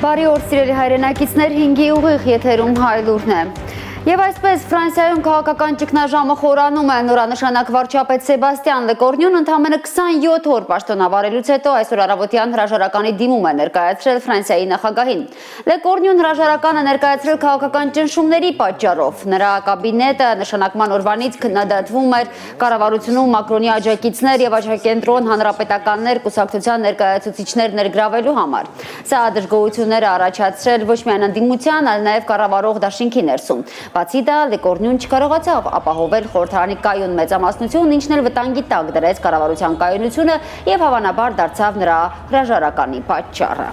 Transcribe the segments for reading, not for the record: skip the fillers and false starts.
Բարի օր, սիրելի հայրենակիցներ, 5-ի ուղիղ եթերում Հայլուրն է։ Եվ այսպես Ֆրանսիայում քաղաքական ճգնաժամը խորանում է, նորանշանակ վարչապետ Սեբաստիան Լեկորնյուն ընդամենը 27 օր պաշտոնավարելուց հետո այսօր առավոտյան հրաժարականի դիմում է ներկայացրել Ֆրանսիայի նախագահին։ Լեկորնյուն հրաժարականը ներկայացրել քաղաքական ճնշումների պատճառով։ Նրա կաբինետը նշանակման օրվանից քննադատվում էր կառավարությունում Մակրոնի աջակիցներ եւ աջակենտրոն հանրապետականներ կուսակցության ներկայացուցիչներ ներգրավելու համար։ Սա դժգոհություններ է առաջացրել ոչ միայն ընդդիմության, այլ նաեւ կառավարող դաշինքի ներսում։ Բացի դա, Լեկորնյուն չկարողացավ ապահովել խորհրդարանի կայուն մեծամասնություն, ինչն էլ վտանգի տակ դրեց կառավարության կայունությունը եւ հավանաբար դարձավ նրա հրաժարականի պատճառը։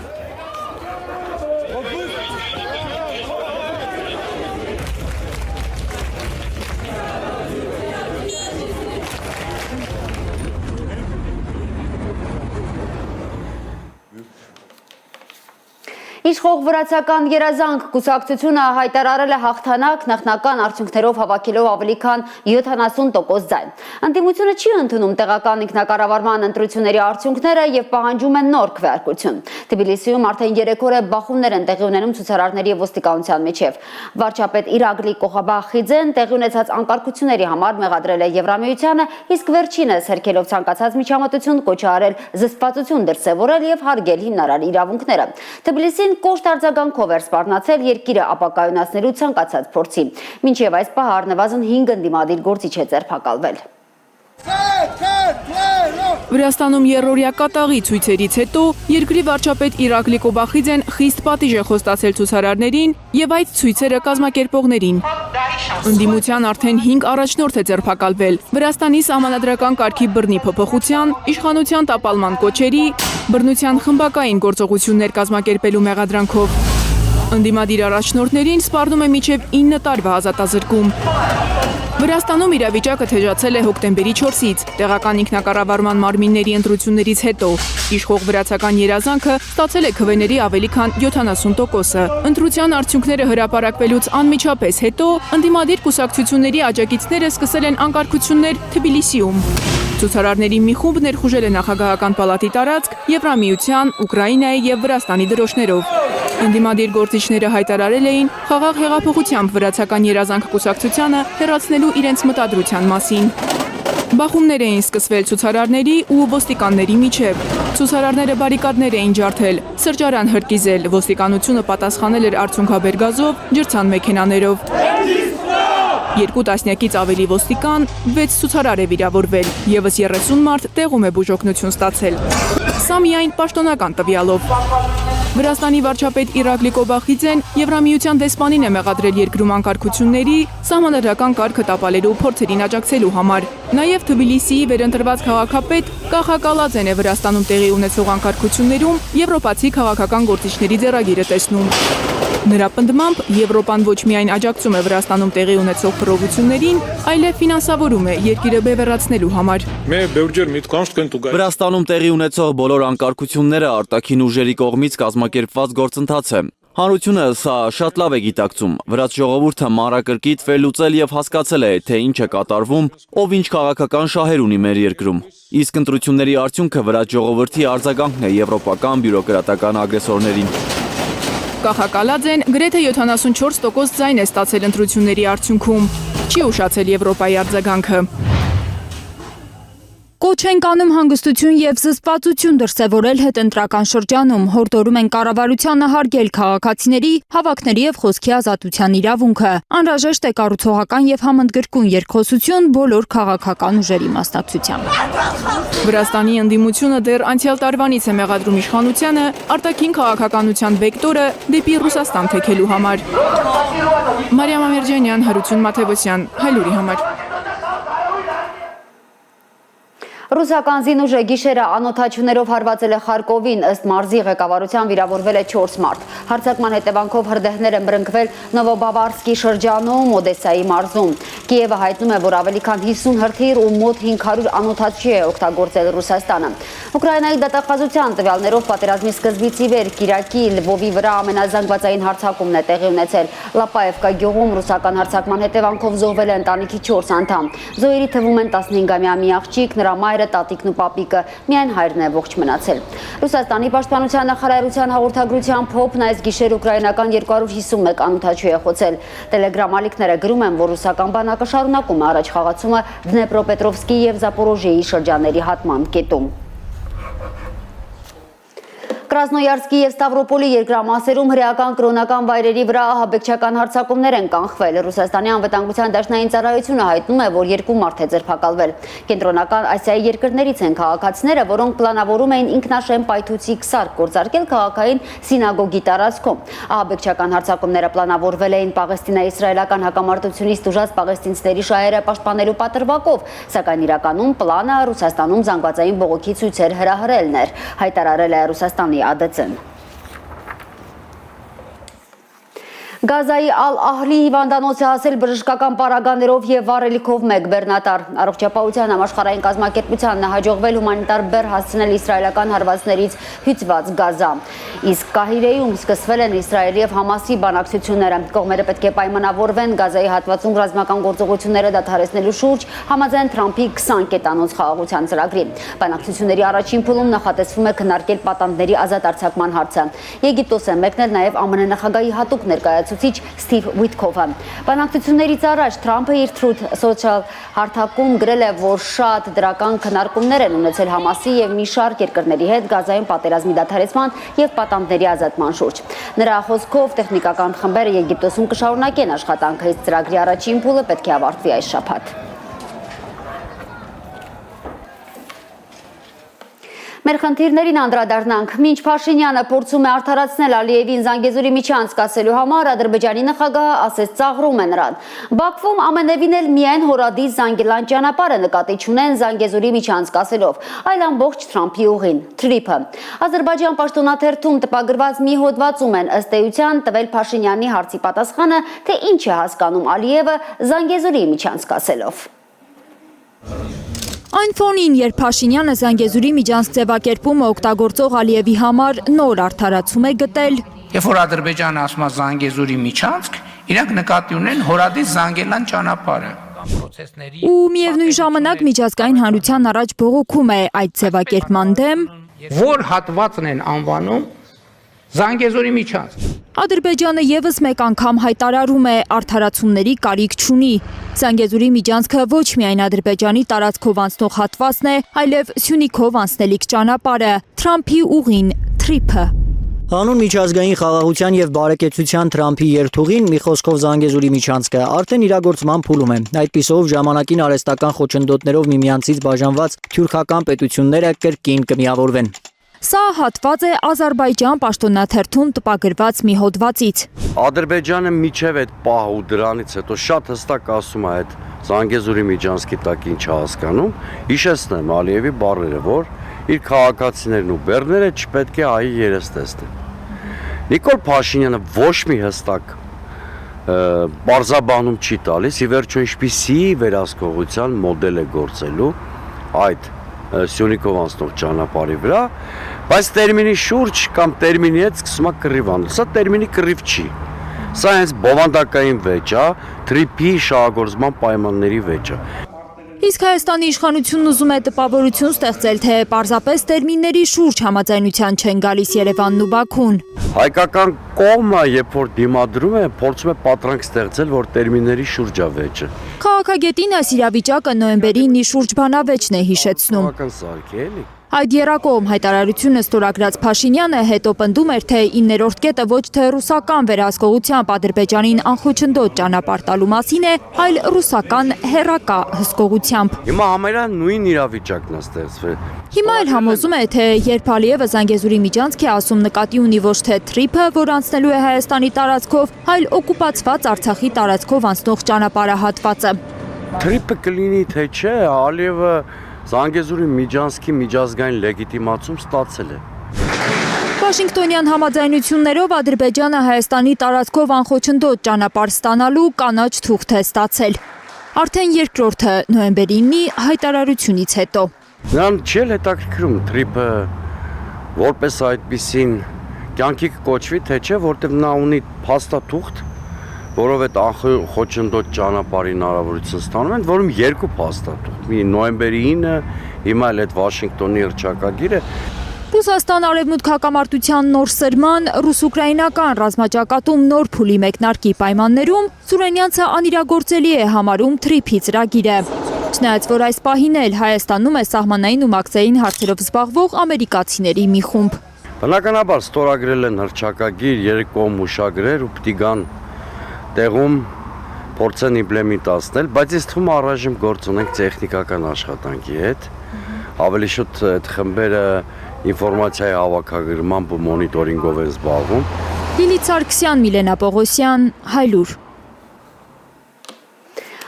Իշխող վրացական երազանք կուսակցությունը հայտարարել է հաղթանակ նախնական արդյունքներով հավաքելով ավելի քան 70% ձայն։ Ընդդիմությունը չի ընդունում տեղական ինքնակառավարման ընտրությունների արդյունքները եւ պահանջում է նոր քվեարկություն։ Թբիլիսիում արդեն 3 օր է բախումներ են տեղի ունենում ցուցարարների եւ ոստիկանության միջև։ Վարչապետ Իրագլի Կողաբախիձեն տեղի ունեցած անկարգությունների համար մեղադրել է Եվրամիությանը, իսկ վերջինս հերքելով ցանկացած միջամտություն կոչ է արել զսպվածություն դրսևորել եւ հարգել հիմնարար իրավունքները։ Թբիլիսին կոշտ արձագանքով էր սպառնացել երկիրը ապակայունացնելու ցանկացած փորձի։ Մինչև այս պահ առնվազն 5 ընդդիմադիր գործիչ է ձերբակալվել։ Վրաստանում երրորդյա կատաղի ցույցերից հետո երկրի վարչապետ Իրագլի Կոբախիձեն խիստ պատիժ է խոստացել ցուցարարներին եւ այդ ցույցերը կազմակերպողներին։ Ընդդիմության արդեն 5 առաջնորդ է ձերբակալվել։ Վրաստանի սահմանադրական կարգի բռնի փոփոխության, իշխանության տապալման կոչերի, բռնության խմբակային գործողություններ կազմակերպելու մեղադրանքով։ Ընդդիմադիր առաջնորդներին սպառնում է մինչև 9 տարվա ազատազրկում։ Վրաստանում իրավիճակը թեժացել է հոկտեմբերի 4-ից, տեղական ինքնակառավարման մարմինների ընտրություններից հետո։ Իշխող վրացական երազանքը ստացել է քվեների ավելի քան 70%-ը։ Ընտրության արդյունքները հրապարակվելուց անմիջապես հետո ընդդիմադիր կուսակցությունների աջակիցները սկսել են անկարգություններ Թբիլիսիում։ Ցուցարարների մի խումբ ներխուժել է նախագահական պալատի տարածք Եվրամիության, Ուկրաինայի եւ Վրաստանի դրոշներով։ Ընդդիմադիր գործիչները հայտարարել էին խաղաղ հեղափոխությամբ վրացական երազանք կուսակցությանը հեռացնելու իրենց մտադրության մասին։ Բախումներ էին սկսվել ցուցարարների ու ոստիկանների միջև։ Ցուցարարները բարիկադներ էին ջարդել, սրճարան հրկիզել, ոստիկանությունը պատասխանել էր արդյունքաբեր գազով, ջրցան մեքենաներով։ 2 տասնյակից ավելի ոստիկան, 6 ցուցարար է վիրավորվել, եւս 30 մարդ տեղում է բուժօգնություն ստացել։ Սա միայն պաշտոնական տվյալով։ Վրաստանի վարչապետ Իրագլի Կոբախիձեն Եվրամիության դեսպանին է մեղադրել երկրում անկարգությունների, սահմանադրական կարգը տապալելու փորձերին աջակցելու համար։ Նաև Թբիլիսիի վերընտրված քաղաքապետ Կախակալաձեն է Վրաստանում տեղի ունեցող անկարգություններում եվրոպացի քաղաքական գործիչների ձեռագիրը տեսնում։ Նրա պնդմամբ Եվրոպան ոչ միայն աջակցում է Վրաստանում տեղի ունեցող փոփոխություններին, այլև ֆինանսավորում է երկիրը բևեռացնելու համար։ Վրաստանում տեղի ունեցող բոլոր անկարգությունները արտաքին ուժերի կողմից կազմակերպված գործընթաց է։ Հանրությունը սա շատ լավ է գիտակցում։ Վրաց ժողովուրդը մանրակրկիտ վերլուծել եւ հասկացել է, թե ինչ է կատարվում, ով ինչ քաղաքական շահեր ունի մեր երկրում։ Իսկ ընտրությունների արդյունքը վրաց ժողովրդի արձագանքն է եվրոպական բյուրոկրատական ագրեսորներին։ Կախակալաձեն գրեթե 74% ձայն է ստացել ընտրությունների արդյունքում։ Չի ուշացել Եվրոպայի արձագանքը։ Կոչ են կանում հանգստություն եւ զսպվածություն դրսևորել հետընտրական շրջանում, հորդորում են կառավարությանը հարգել քաղաքացիների հավաքների եւ խոսքի ազատության իրավունքը։ Անհրաժեշտ է կառուցողական եւ համընդգրկուն երկխոսություն բոլոր քաղաքական ուժերի մասնակցությամբ։ Վրաստանի ընդդիմությունը դեռ անցյալ տարվանից է մեղադրում իշխանությանը արտաքին քաղաքականության վեկտորը դեպի Ռուսաստան թեքելու համար։ Մարիամ Ամերջանյան, Հարություն Մաթևոսյան, Հայլուրի համար։ Ռուսական զինուժը գիշերը անօթաչուներով հարվածել է Խարկովին, ըստ մարզի ղեկավարության վիրավորվել է 4 մարդ։ Հարձակման հետևանքով հրդեհներ են բռնկվել Նովոբավարսկի շրջանում, Օդեսայի մարզում։ Կիևը հայտնում է, որ ավելի քան 50 հրթիռ ու մոտ 500 անօթաչի է օգտագործել Ռուսաստանը։ Ուկրաինայի դատախազության տվյալներով պատերազմի սկզբից ի վեր Կիրակի Լվովի վրա ամենազանգվածային հարձակումն է տեղի ունեցել։ Լապաևկա գյուղում ռուսական հարձակման հետևանքով զոհվել է ընտանիքի 4 անդամ։ Զոհերի թվում են 15-ամյա մի աղջիկ, նրա մայրը է տատիկն ու պապիկը, միայն հայրն է ողջ մնացել։ Ռուսաստանի պաշտպանության նախարարության հաղորդագրությամբ ՀՕՊ-ն այս գիշեր ուկրաինական 251 անօթաչու է խոցել։ Տելեգրամ ալիքները գրում են, որ ռուսական բանակը շարունակում է առաջ խաղացումը Դնեպրոպետրովսկի եւ Զապորոժիեի շրջանների հատման կետում։ Կրասնոյարսկի եւ Ստավրոպոլի երկրամասերում հրեական կրոնական վայրերի վրա ահաբեկչական հարձակումներ են կանխվել։ Ռուսաստանի անվտանգության դաշնային ծառայությունը հայտնում է, որ 2 մարդ է ձերբակալվել։ Կենտրոնական Ասիայի երկրներից են քաղաքացիները, որոնք պլանավորում էին ինքնաշեն պայթուցիկ սարք գործարկել քաղաքային սինագոգի տարածքում։ Ահաբեկչական հարձակումները պլանավորվել էին Պաղեստինա-իսրայելական հակամարտությունից տուժած պաղեստինցիների շահերը պաշտպանելու պատրվակով, սակայն իրականում պլանը Ռուսաստանում զանգվածային բողոքի ցույցեր հրահրելն էր, հայտարարել է Ռուսաստանի ԱԴՑ-ն։ Գազայի Ալ-Ահլի հիվանդանոցը հասել բժշկական պարագաներով եւ վառելիքով մեկ բեռնատար։ Առողջապահության համաշխարհային կազմակերպությանն հաջողվել հումանիտար բեռ հասցնել իսրայելական հարվածներից հյուծված Գազա։ Իսկ Կահիրեում սկսվել են Իսրայելի եւ Համասի բանակցությունները։ Կողմերը պետք է պայմանավորվեն Գազայի հատվածում ռազմական գործողությունները դադարեցնելու շուրջ համաձայն Թրամփի 20 կետանոց խաղաղության ծրագրի։ Բանակցությունների առաջին փուլում նախատեսվում է քննարկել պատանդների ազատ արձակման հարցը։ Եգիպտոս է մեկնել նաեւ ԱՄՆ նախագահի հատուկ ներկայացուցիչ Սթիվ Ուիթքոֆը։ Բանակցություններից առաջ Թրամփը իր Truth Social հարթակում գրել է, որ շատ դրական քննարկումներ են ունեցել Համասի եւ մի շարք երկրների հետ Գազայում պատերազմի դադարեցման եւ պատանդների ազատման շուրջ։ Նրա խոսքով տեխնիկական խմբերը Եգիպտոսում կշարունակեն աշխատանքը, իսկ ծրագրի առաջին փուլը պետք է ավարտվի այս շաբաթ։ Մեր խնդիրներին անդրադառնանք։ Մինչ Փաշինյանը փորձում է արդարացնել Ալիևին Զանգեզուրի միջանցք ասելու համար, Ադրբեջանի նախագահը ասես ծաղրում է նրան։ Բաքվում ամենևին էլ միայն հորադիս Զանգելան ճանապարհը նկատի չունեն Զանգեզուրի միջանցք ասելով, այլ ամբողջ Թրամփի ուղին, թրիփը։ Ադրբեջան պաշտոնաթերթում տպագրված մի հոդվածում են ըստ էության տվել Փաշինյանի հարցի պատասխանը, թե ինչ է հասկանում Ալիևը Զանգեզուրի միջանցք ասելով։ Այն ֆոնին, երբ Փաշինյանը Զանգեզուրի միջանցք ձևակերպումը օգտագործող Ալիևի համար նոր արդարացում է գտել։ Երբ որ Ադրբեջանը ասում է Զանգեզուրի միջանցք, իրանք նկատի ունեն հորադիս Զանգելան ճանապարհը։ Ու միևնույն ժամանակ միջազգային հանրության առաջ բողոքում է այդ ձևակերպման դեմ, որ հատվածն են անվանում Զանգեզուրի միջանցք։ Ադրբեջանը եւս մեկ անգամ հայտարարում է արդարացումների կարիք չունի։ Զանգեզուրի միջանցքը ոչ միայն Ադրբեջանի տարածքով անցնող հատվածն է, այլև Սյունիքով անցնելիք ճանապարհը, Թրամփի ուղին, թրիփը։ Հանուն միջազգային խաղաղության եւ բարեկեցության Թրամփի երթուղին մի խոսքով Զանգեզուրի միջանցքը արդեն իրագործման փուլում է։ Այդպիսով ժամանակին արհեստական խոչընդոտներով միմյանցից բաժանված թյուրքական պետությունները կրկին կմիավորվեն։ Սա հատված է Ադրբեջան պաշտոնաթերթում տպագրված մի հոդվածից։ Ադրբեջանը միջև այդ պահ ու դրանից հետո շատ հստակ ասում է այդ Զանգեզուրի միջանցքի տակ ինչ հասկանում, հիշեցնեմ Ալիևի բառերը, որ իր քաղաքացիներն ու բեռները չպետք է այի երես տեսնեն։ Նիկոլ Փաշինյանը ոչ մի հստակ բարձաբանում չի տալիս, ի վերջո ինչպիսի վերահսկողության մոդել է գործելու այդ Սյունիքով անցնող ճանապարհի վրա, բայց տերմինի շուրջ կամ տերմինի հետ սկսում է կռիվ անել։ Սա տերմինի կռիվ չի։ Սա հենց բովանդակային վեճ է, թրիփի շահագործման պայմանների վեճ է։ Իսկ Հայաստանի իշխանությունն ուզում է տպավորություն ստեղծել, թե պարզապես տերմինների շուրջ համաձայնության չեն գալիս Երևանն ու Բաքուն։ Հայկական կողմը, երբ որ դիմադրում է, փորձում է պատրանք ստեղծել, որ տերմինների շուրջ է վեճը։ Քաղաքագետին այս իրավիճակը նոյեմբերի 9-ի շուրջ բանավեճն է հիշեցնում։ Այդ եռակողմ հայտարարությունը ստորագրած Փաշինյանը հետո պնդում էր, թե 9-րդ կետը ոչ թե ռուսական վերահսկողությամբ Ադրբեջանին անխոչնդոտ ճանապարհ տալու մասին է, այլ ռուսական հեռակա հսկողությամբ։ Հիմա համարյա նույն իրավիճակն է ստեղծվել։ Հիմա էլ համոզում է, թե երբ Ալիևը Զանգեզուրի միջանցք է ասում, նկատի ունի ոչ թե թրիփը, որ անցնելու է Հայաստանի տարածքով, այլ օկուպացված Արցախի տարածքով անցնող ճանապարհահատվածը։ Թրիփը կլինի թե չէ, Ալիևը Զանգեզուրի միջանցքի միջազգային լեգիտիմացում ստացել է։ Վաշինգտոնյան համաձայնություններով Ադրբեջանը Հայաստանի տարածքով անխոչնդոտ ճանապարհ ստանալու կանաչ թուղթ է ստացել։ Արդեն երկրորդը նոյեմբերի 9-ի հայտարարությունից հետո։ Նրան չի հետաքրքրում թրիփը որպես այդպիսին կյանքի կոչվի, թե չէ, որտեղ նա ունի փաստաթուղթ, որով այդ անխոչնդոտ ճանապարհի հնարավորություն ստանում են, որում երկու փաստաթուղթ՝ մի նոյեմբերի 9-ը հիմա էլ այդ Վաշինգտոնի հռչակագիրը Ռուսաստան արևմուտք հակամարտության նոր սրման, ռուս-ուկրաինական ռազմաճակատում նոր փուլի մեկնարկի պայմաններում Սուրենյանցը անիրագործելի է համարում թրիփի ծրագիրը։ Չնայած որ այս պահին էլ Հայաստանում է սահմանային ու մաքսային հարցերով զբաղվող ամերիկացիների մի խումբ։ Բնականաբար ստորագրել են հռչակագիր, երկկողմ հուշագրեր ու պիտի գան տեղում փորձեն իմպլեմենտացնել, բայց ես թվում առայժմ գործ ունենք տեխնիկական աշխատանքի հետ։ Ավելի շուտ այդ խմբերը ինֆորմացիայի հավաքագրման ու մոնիտորինգով են զբաղվում։ Լիլիթ Սարգսյան, Միլենա Պողոսյան, Հայլուր։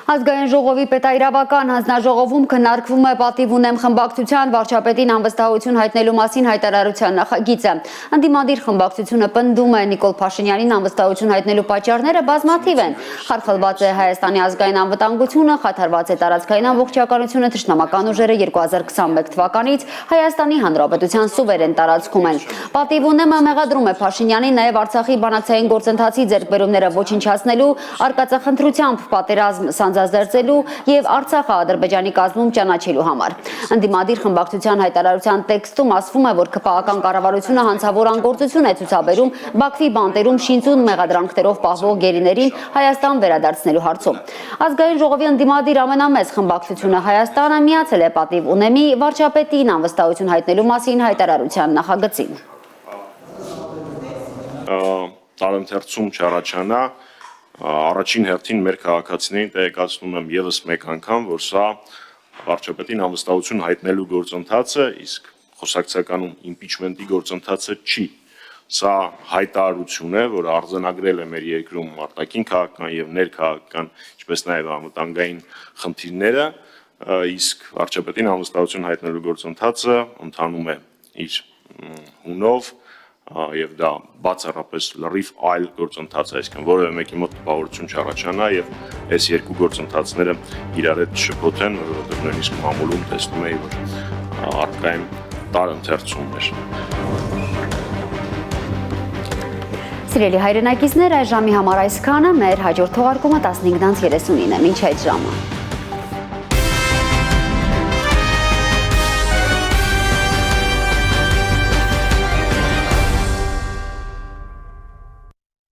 Ազգային ժողովի պետայրավական հանձնաժողովում քննարկվում է պատիվ ունեմ խմբակցության վարչապետին անվստահություն հայտնելու մասին հայտարարության նախագիծը։ Ընդդիմադիր խմբակցությունը պնդում է Նիկոլ Փաշինյանին անվստահություն հայտնելու պատճառները բազմաթիվ են։ Խարխլված է Հայաստանի ազգային անվտանգությունը, խաթարված է տարածքային ամբողջականությունը, թշնամական ուժերը 2021 թվականից Հայաստանի Հանրապետության սուվերեն տարածքում են։ Պատիվ ունեմը մեղադրում է Փաշինյանին նաև Արցախի բանակցային գործընթացի ձեռքբերումները ոչնչացնելու, արկածախնդրությամբ պատերազմ ձերծելու եւ Արցախը Ադրբեջանի կազմում ճանաչելու համար։ Ընդդիմադիր խմբակցության հայտարարության տեքստում ասվում է, որ ԿՊԱ-ական կառավարությունը հանցավոր անգործություն է ցուցաբերում Բաքվի բանտերում շինծուն մեղադրանքներով պահվող գերիներին Հայաստան վերադարձնելու հարցում։ Ազգային ժողովի ընդդիմադիր ամենամեծ խմբակցությունը Հայաստանը միացել է պատիվ ունեմի վարչապետին անվստահություն հայտնելու մասին հայտարարության նախագծին։ Տարընթերցում չառաջանա Առաջին հերթին մեր քաղաքացիներին տեղեկացնում եմ եւս մեկ անգամ, որ սա վարչապետին անվստահություն հայտնելու գործընթացը, իսկ խոսակցականում իմպիչմենտի գործընթացը չի։ Սա հայտարարություն է, որ արձանագրել է մեր երկրում արտաքին քաղաքական եւ ներքաղաքական, ինչպես նաեւ անվտանգային խնդիրները, իսկ վարչապետին անվստահություն հայտնելու գործընթացը ընթանում է իր հունով եւ դա բացառապես լրիվ այլ գործընթաց է, այսինքն որևէ մեկի մոտ տպավորություն չառաջանա եւ այս երկու գործընթացները իրար հետ շփոթեն, որովհետեւ նույնիսկ մամուլում տեսնում էի, որ արկայում տարընթերցումներ։ Սիրելի հայրենակիցներ, այս ժամի համար այսքանը, մեր հաջորդ թողարկումը 15:39-ը, մինչ այդ ժամը։